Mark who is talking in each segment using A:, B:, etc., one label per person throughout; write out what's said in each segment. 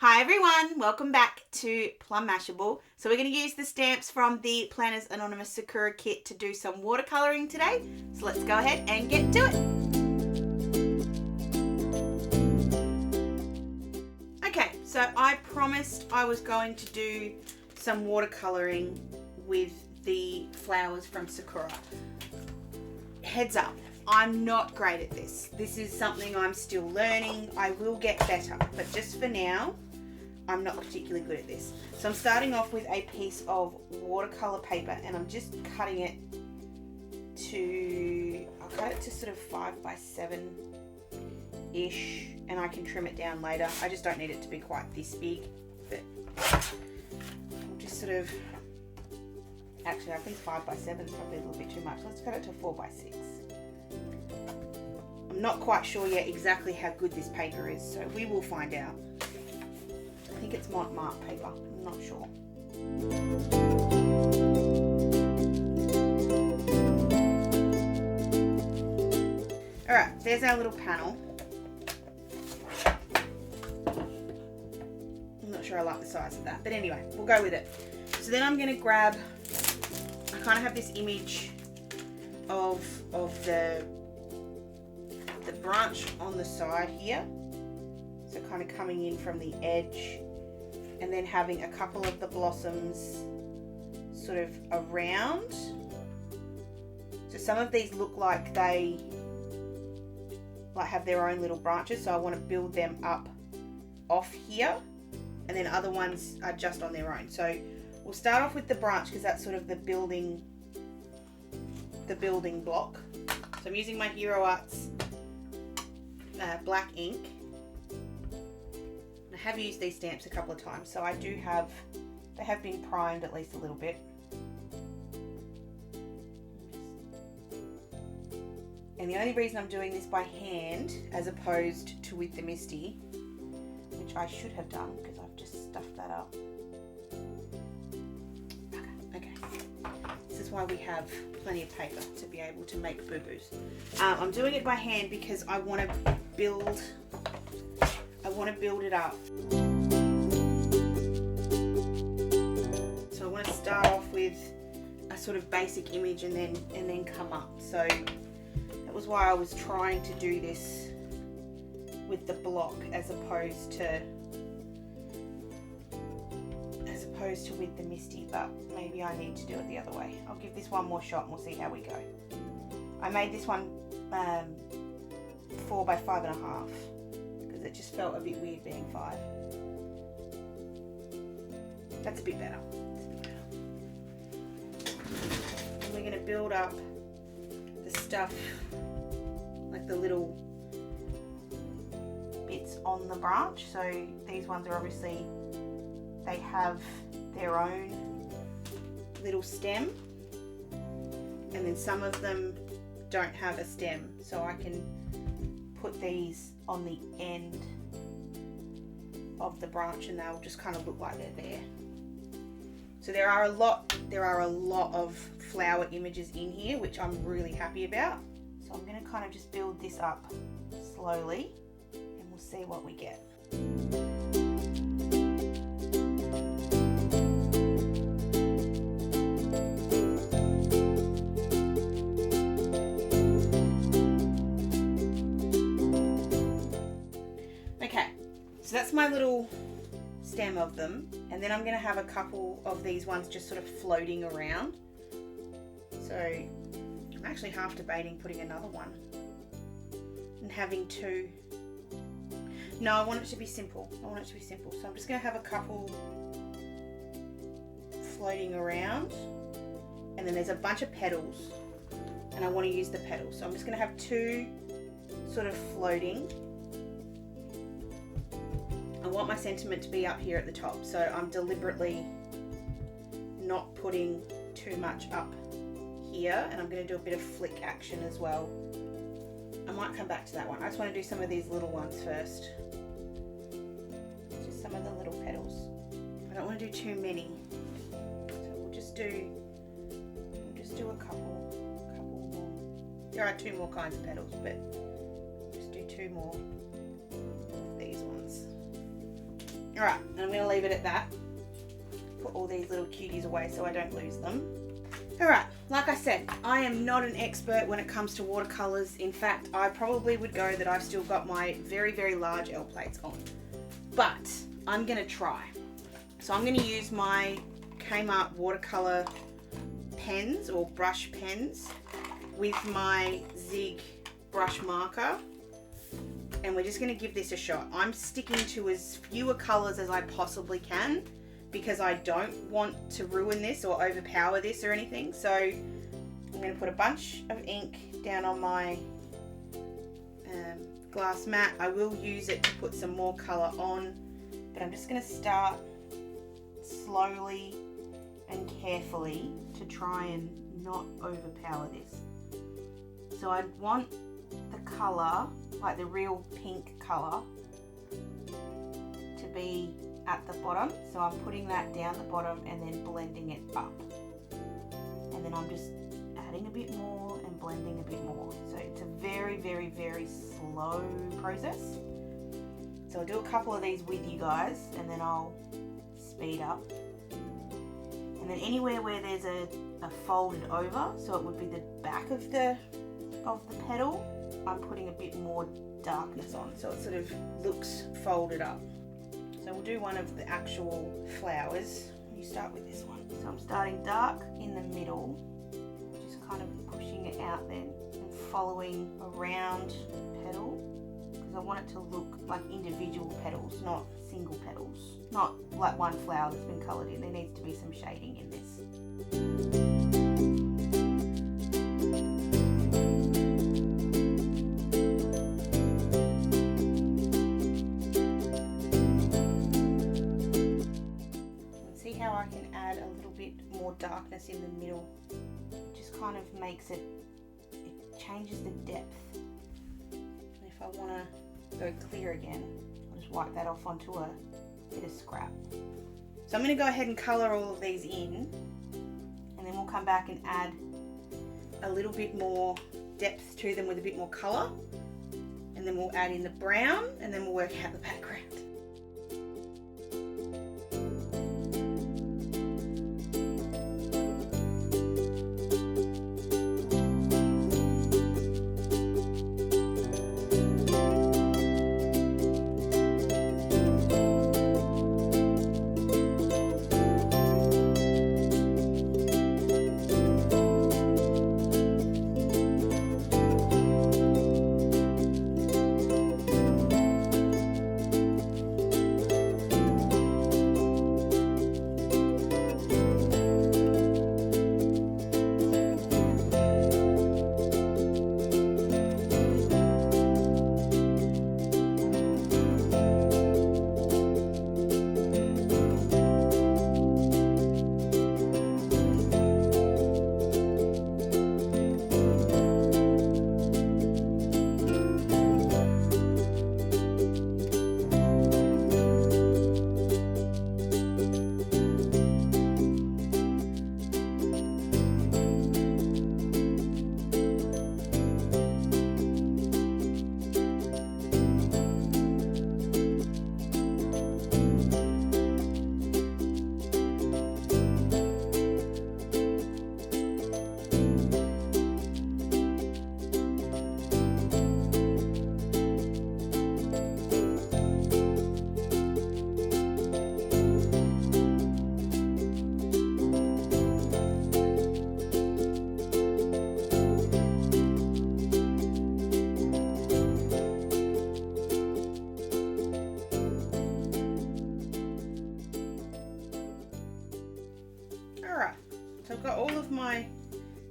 A: Hi everyone, welcome back to Plum Mashable. So we're going to use the stamps from the Planner's Anonymous Sakura kit to do some watercolouring today. So let's go ahead and get to it. Okay, so I promised I was going to do some watercolouring with the flowers from Sakura. Heads up, I'm not great at this. This is something I'm still learning. I will get better, but just for now, I'm not particularly good at this. So I'm starting off with a piece of watercolour paper and I'm just cutting it to, I'll cut it to sort of 5x7-ish and I can trim it down later. I just don't need it to be quite this big, but I'll just sort of, actually I think 5x7 is probably a little bit too much. Let's cut it to 4x6. I'm not quite sure yet exactly how good this paper is, so we will find out. I think it's Mont paper, I'm not sure. Alright, there's our little panel. I'm not sure I like the size of that, but anyway, we'll go with it. So then I'm going to grab, I kind of have this image of the branch on the side here. So kind of coming in from the edge and then having a couple of the blossoms sort of around. So some of these look like they have their own little branches, so I want to build them up off here, and then other ones are just on their own. So we'll start off with the branch because that's sort of the building block. So I'm using my Hero Arts black ink. I have used these stamps a couple of times, so I do have, they have been primed at least a little bit. And the only reason I'm doing this by hand as opposed to with the Misty, which I should have done because I've just stuffed that up. Okay. This is why we have plenty of paper to be able to make boo-boos. I'm doing it by hand because I want to build it up. So I want to start off with a sort of basic image and then come up. So that was why I was trying to do this with the block as opposed to with the Misty, but maybe I need to do it the other way. I'll give this one more shot and we'll see how we go. I made this one 4 by 5.5 because it just felt a bit weird being 5. That's a bit better. And we're going to build up the stuff, like the little bits on the branch. So these ones are obviously, they have their own little stem, and then some of them don't have a stem, so I can put these on the end of the branch and they'll just kind of look like they're there. So there are a lot of flower images in here, which I'm really happy about. So I'm going to kind of just build this up slowly and we'll see what we get. So that's my little stem of them, and then I'm going to have a couple of these ones just sort of floating around. So I'm actually half debating putting another one and having two. No, I want it to be simple. So I'm just going to have a couple floating around, and then there's a bunch of petals and I want to use the petals. So I'm just going to have two sort of floating. I want my sentiment to be up here at the top, so I'm deliberately not putting too much up here, and I'm going to do a bit of flick action as well. I might come back to that one. I just want to do some of these little ones first. Just some of the little petals. I don't want to do too many, so we'll just do a couple more. There are 2 more kinds of petals, but we'll just do 2 more of these ones. Alright, and I'm going to leave it at that. Put all these little cuties away so I don't lose them. Alright, like I said, I am not an expert when it comes to watercolours. In fact, I probably would go that I've still got my very, very large L plates on. But I'm going to try. So I'm going to use my Kmart watercolour pens or brush pens with my Zig brush marker. And we're just going to give this a shot. I'm sticking to as fewer colours as I possibly can because I don't want to ruin this or overpower this or anything. So I'm going to put a bunch of ink down on my glass mat. I will use it to put some more colour on, but I'm just going to start slowly and carefully to try and not overpower this. So I want the colour, like the real pink colour, to be at the bottom. So I'm putting that down the bottom and then blending it up. And then I'm just adding a bit more and blending a bit more. So it's a very, very, very slow process. So I'll do a couple of these with you guys and then I'll speed up. And then anywhere where there's a folded over, so it would be the back of the petal, I'm putting a bit more darkness on so it sort of looks folded up. So we'll do one of the actual flowers. You start with this one. So I'm starting dark in the middle, just kind of pushing it out then and following around the petal because I want it to look like individual petals, not single petals. Not like one flower that's been coloured in. There needs to be some shading in this. See how I can add a little bit more darkness in the middle. It just kind of makes it changes the depth. And if I want to go clear again, I'll just wipe that off onto a bit of scrap. So I'm going to go ahead and colour all of these in, and then we'll come back and add a little bit more depth to them with a bit more colour, and then we'll add in the brown, and then we'll work out the background. So I've got all of my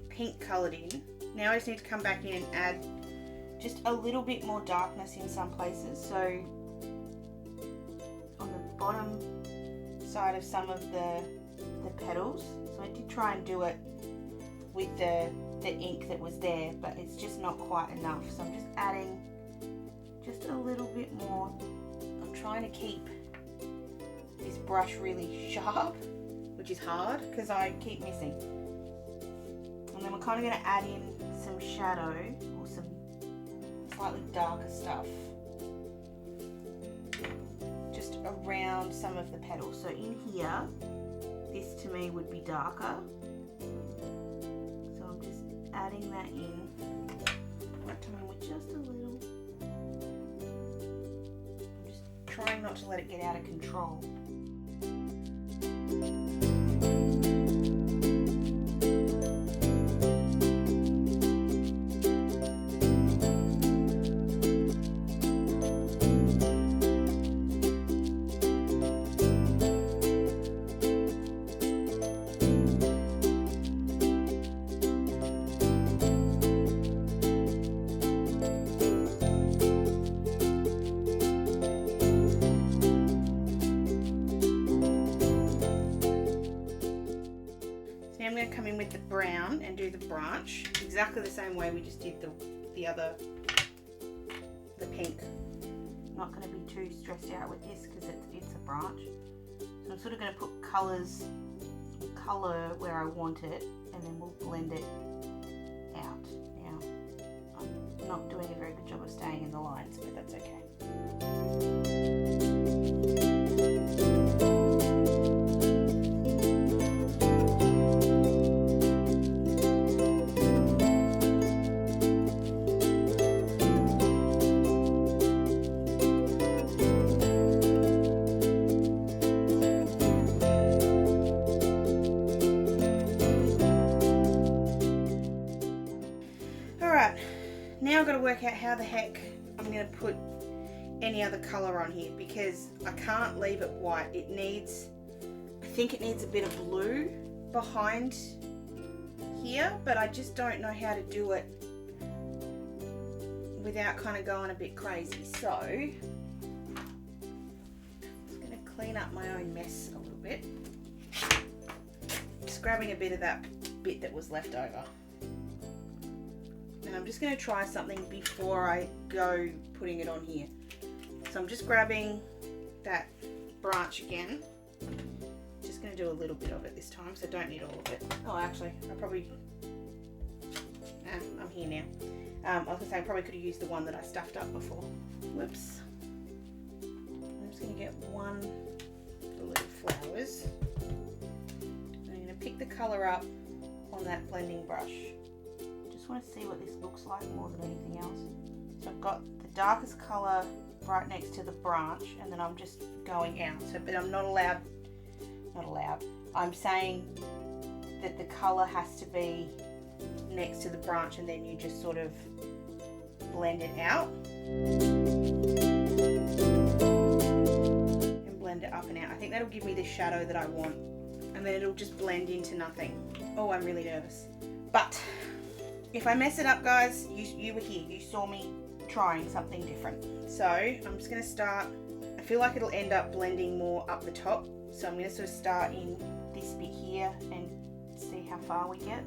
A: pink coloured in. Now I just need to come back in and add just a little bit more darkness in some places. So on the bottom side of some of the petals. So I did try and do it with the ink that was there, but it's just not quite enough. So I'm just adding just a little bit more. I'm trying to keep this brush really sharp, which is hard because I keep missing. And then we're kind of going to add in some shadow or some slightly darker stuff just around some of the petals. So in here, this to me would be darker. So I'm just adding that in. Right, come in with just a little. I'm just trying not to let it get out of control. I'm going to come in with the brown and do the branch exactly the same way we just did the pink. I'm not going to be too stressed out with this because it's a branch. So I'm sort of going to put color where I want it, and then we'll blend it out. Now, I'm not doing a very good job of staying in the lines, but that's okay. Now I've got to work out how the heck I'm going to put any other colour on here, because I can't leave it white. I think it needs a bit of blue behind here, but I just don't know how to do it without kind of going a bit crazy. So I'm just going to clean up my own mess a little bit. Just grabbing a bit of that bit that was left over. And I'm just going to try something before I go putting it on here. So I'm just grabbing that branch again. Just going to do a little bit of it this time, so I don't need all of it. Oh, actually, I'm here now. I was going to say I probably could have used the one that I stuffed up before. Whoops. I'm just going to get one of the little flowers. And I'm going to pick the colour up on that blending brush. I want to see what this looks like more than anything else. So I've got the darkest colour right next to the branch, and then I'm just going out. So, but I'm not allowed, I'm saying that the colour has to be next to the branch, and then you just sort of blend it out. And blend it up and out. I think that'll give me the shadow that I want. And then it'll just blend into nothing. Oh, I'm really nervous. But if I mess it up, guys, you were here. You saw me trying something different. So I'm just going to start. I feel like it'll end up blending more up the top. So I'm going to sort of start in this bit here and see how far we get.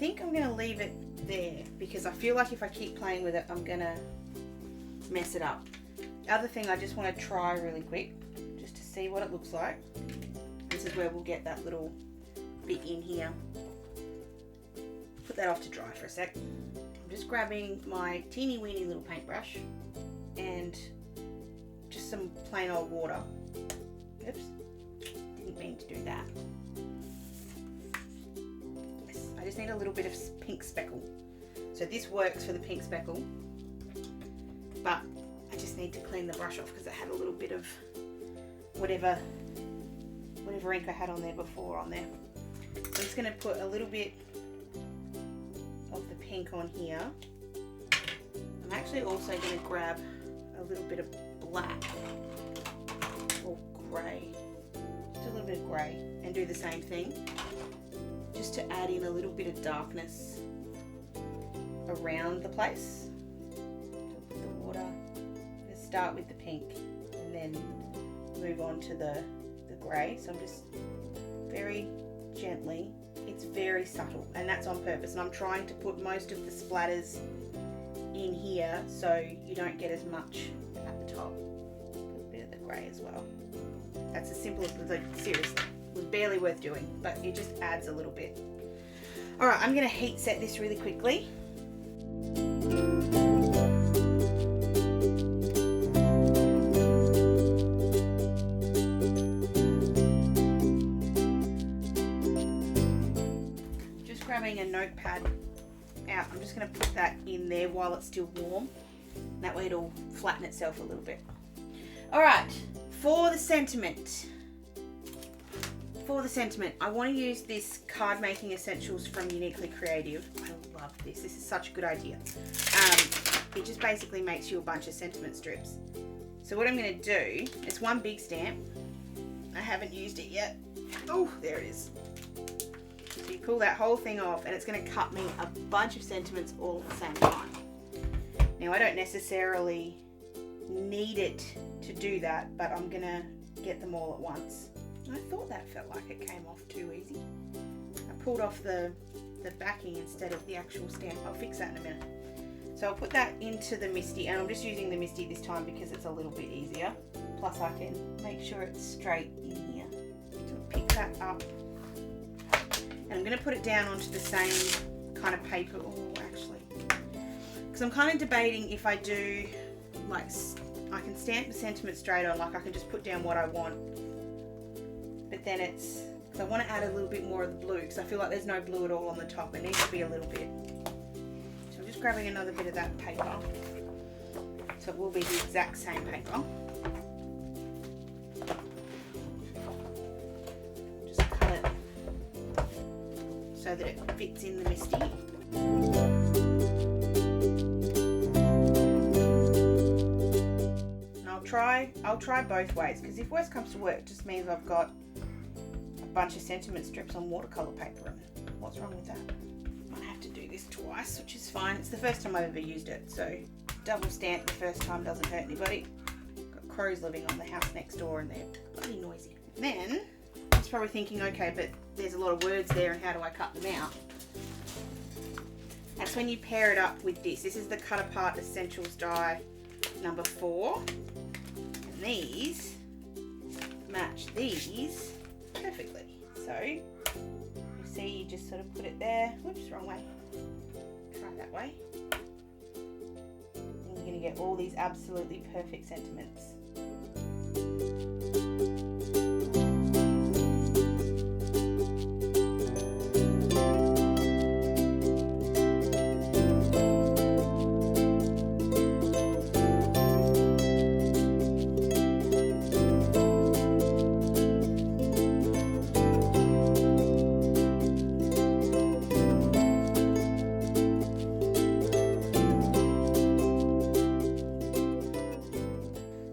A: think I'm going to leave it there because I feel like if I keep playing with it, I'm going to mess it up. The other thing I just want to try really quick, just to see what it looks like. This is where we'll get that little bit in here. Put that off to dry for a sec. I'm just grabbing my teeny weeny little paintbrush and just some plain old water. Oops, didn't mean to do that. Yes, I just need a little bit of pink speckle. So this works for the pink speckle, but I just need to clean the brush off because it had a little bit of whatever ink I had on there before on there. I'm just going to put a little bit of the pink on here. I'm actually also going to grab a little bit of black or grey, just a little bit of grey, and do the same thing, just to add in a little bit of darkness around the place. Put the water. I'm going to start with the pink and then move on to the grey. So I'm just very gently, it's very subtle, and that's on purpose, and I'm trying to put most of the splatters in here so you don't get as much at the top. A little bit of the grey as well. That's as simple as, like, seriously, it was barely worth doing, but it just adds a little bit. Alright, I'm going to heat set this really quickly. Grabbing a notepad out, I'm just going to put that in there while it's still warm. That way it'll flatten itself a little bit. Alright, for the sentiment, I want to use this Card Making Essentials from Uniquely Creative. I love this. This is such a good idea. It just basically makes you a bunch of sentiment strips. So what I'm going to do, it's one big stamp. I haven't used it yet. Oh, there it is. So you pull that whole thing off and it's going to cut me a bunch of sentiments all at the same time. Now I don't necessarily need it to do that, but I'm going to get them all at once. I thought that felt like it came off too easy. I pulled off the backing instead of the actual stamp. I'll fix that in a minute. So I'll put that into the Misty, and I'm just using the Misty this time because it's a little bit easier. Plus I can make sure it's straight in here. So I'll pick that up. And I'm going to put it down onto the same kind of paper. Oh, actually, because I'm kind of debating if I do, like, I can stamp the sentiment straight on, like I can just put down what I want. But then it's, because I want to add a little bit more of the blue, because I feel like there's no blue at all on the top. It needs to be a little bit. So I'm just grabbing another bit of that paper. So it will be the exact same paper. So that it fits in the Misty. And I'll try both ways, because if worst comes to worst, it just means I've got a bunch of sentiment strips on watercolour paper, and what's wrong with that? I have to do this twice, which is fine. It's the first time I've ever used it, so double stamp the first time doesn't hurt anybody. Got crows living on the house next door and they're bloody noisy. Then it's probably thinking, okay, but there's a lot of words there and how do I cut them out? That's when you pair it up with this. This is the Cut Apart Essentials die number 4. And these match these perfectly. So you see, you just sort of put it there. Whoops, wrong way. Try it that way. And you're going to get all these absolutely perfect sentiments.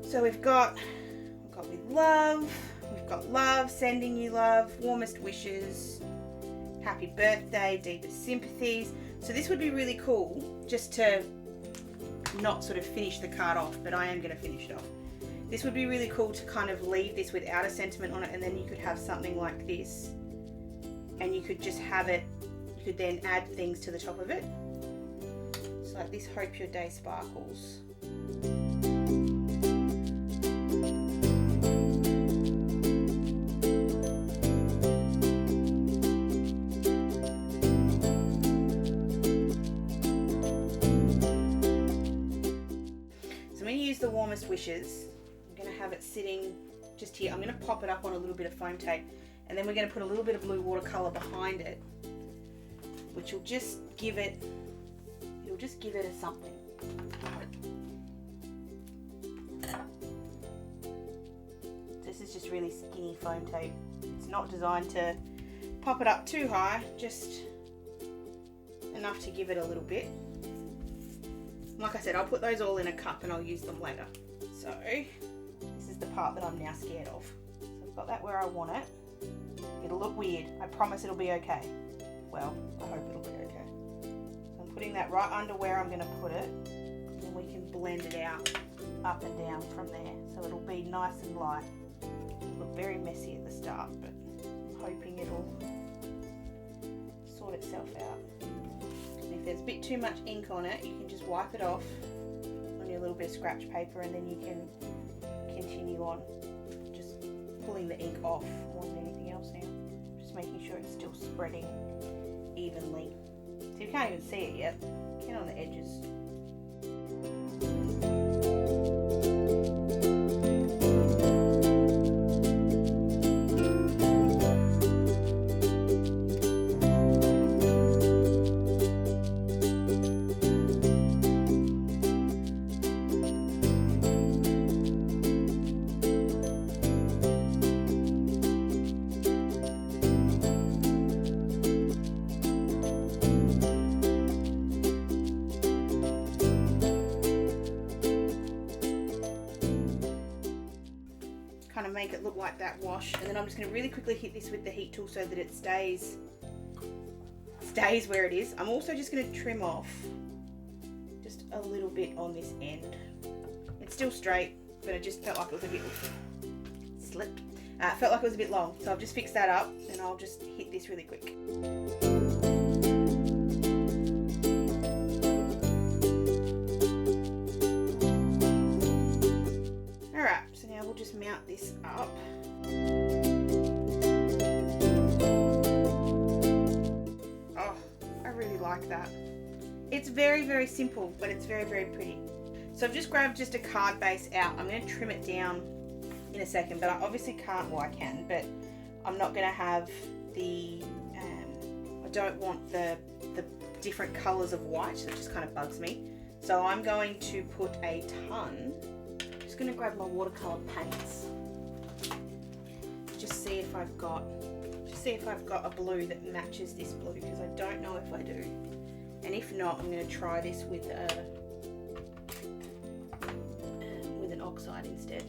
A: So we've got with love, we've got love, sending you love, warmest wishes, happy birthday, deepest sympathies. So this would be really cool, just to not sort of finish the card off, but I am going to finish it off. This would be really cool to kind of leave this without a sentiment on it, and then you could have something like this, and you could just have it, You could then add things to the top of it. So like this Hope Your Day Sparkles. The Warmest Wishes. I'm going to have it sitting just here. I'm going to pop it up on a little bit of foam tape, and then we're going to put a little bit of blue watercolor behind it, which will just give it, it'll just give it a something. This is just really skinny foam tape. It's not designed to pop it up too high, just enough to give it a little bit. Like I said, I'll put those all in a cup and I'll use them later. So this is the part that I'm now scared of. So I've got that where I want it. It'll look weird. I promise it'll be okay. Well, I hope it'll be okay. So I'm putting that right under where I'm going to put it, and then we can blend it out up and down from there. So it'll be nice and light. It'll look very messy at the start, but I'm hoping it'll sort itself out. If there's a bit too much ink on it, you can just wipe it off on your little bit of scratch paper, and then you can continue on just pulling the ink off more than anything else now. Just making sure it's still spreading evenly. So you can't even see it yet. You can on the edges. Make it look like that wash, and then I'm just going to really quickly hit this with the heat tool so that it stays where it is. I'm also just going to trim off just a little bit on this end. It's still straight, but it just felt like it was a bit slipped. Felt like it was a bit long, so I've just fixed that up, and I'll just hit this really quick. We'll just mount this up. Oh, I really like that. It's very, very simple, but it's very, very pretty. So I've just grabbed just a card base out. I'm going to trim it down in a second, but I obviously can't, well I can, but I'm not going to have the, I don't want the different colours of white. That just kind of bugs me. So I'm going to put a ton. Going to grab my watercolor paints, just see if I've got a blue that matches this blue, because I don't know if I do, and if not, I'm going to try this with an oxide instead.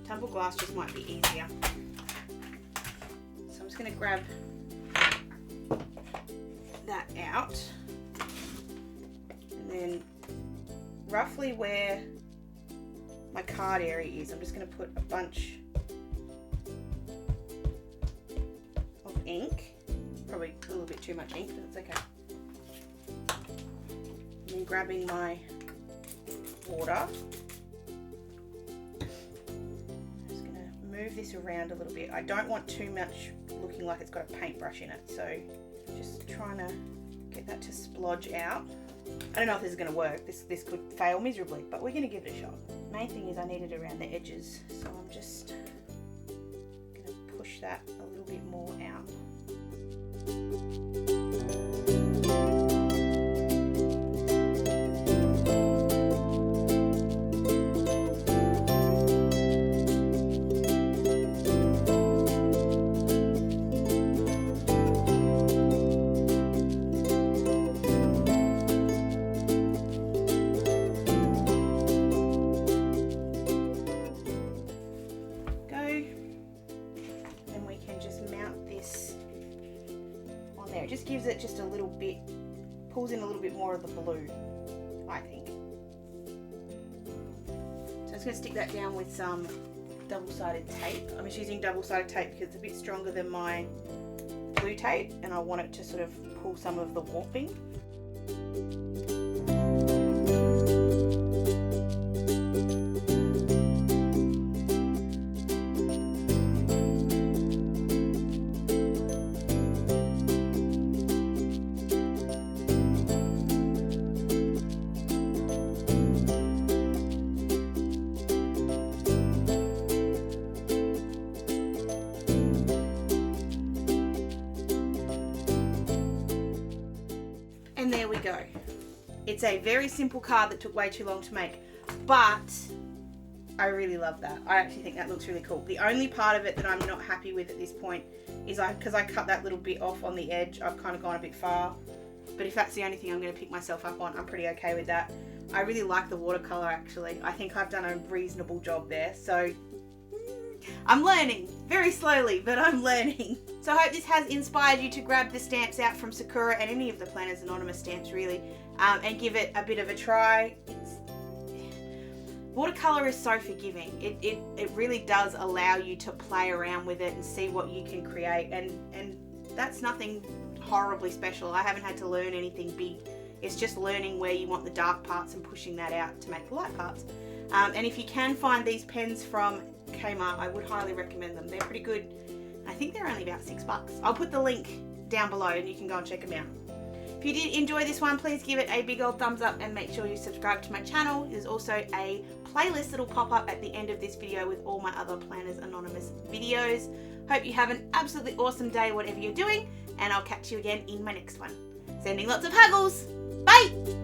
A: Tumble glass just might be easier, so I'm just going to grab that out, and then roughly where my card area is, I'm just going to put a bunch of ink, probably a little bit too much ink, but it's okay. And then grabbing my water, I'm just going to move this around a little bit. I don't want too much looking like it's got a paintbrush in it, so just trying to get that to splodge out. I don't know if this is going to work. This could fail miserably, but we're going to give it a shot. Main thing is I need it around the edges, so I'm just going to push that a little bit more out. It just gives it just a little bit, pulls in a little bit more of the blue, I think. So I'm just going to stick that down with some double-sided tape. I'm just using double-sided tape because it's a bit stronger than my blue tape and I want it to sort of pull some of the warping. And there we go. It's a very simple card that took way too long to make, but I really love that. I actually think that looks really cool. The only part of it that I'm not happy with at this point is because I cut that little bit off on the edge, I've kind of gone a bit far. But if that's the only thing I'm going to pick myself up on, I'm pretty okay with that. I really like the watercolour actually. I think I've done a reasonable job there. So I'm learning, very slowly, but I'm learning. So I hope this has inspired you to grab the stamps out from Sakura and any of the Planners Anonymous stamps really, and give it a bit of a try. Watercolour is so forgiving. It really does allow you to play around with it and see what you can create, and that's nothing horribly special. I haven't had to learn anything big. It's just learning where you want the dark parts and pushing that out to make the light parts. And if you can find these pens from Kmart, I would highly recommend them. They're pretty good. I think they're only about $6. I'll put the link down below and you can go and check them out. If you did enjoy this one, please give it a big old thumbs up and make sure you subscribe to my channel. There's also a playlist that'll pop up at the end of this video with all my other Planners Anonymous videos. Hope you have an absolutely awesome day, whatever you're doing, and I'll catch you again in my next one. Sending lots of huggles. Bye!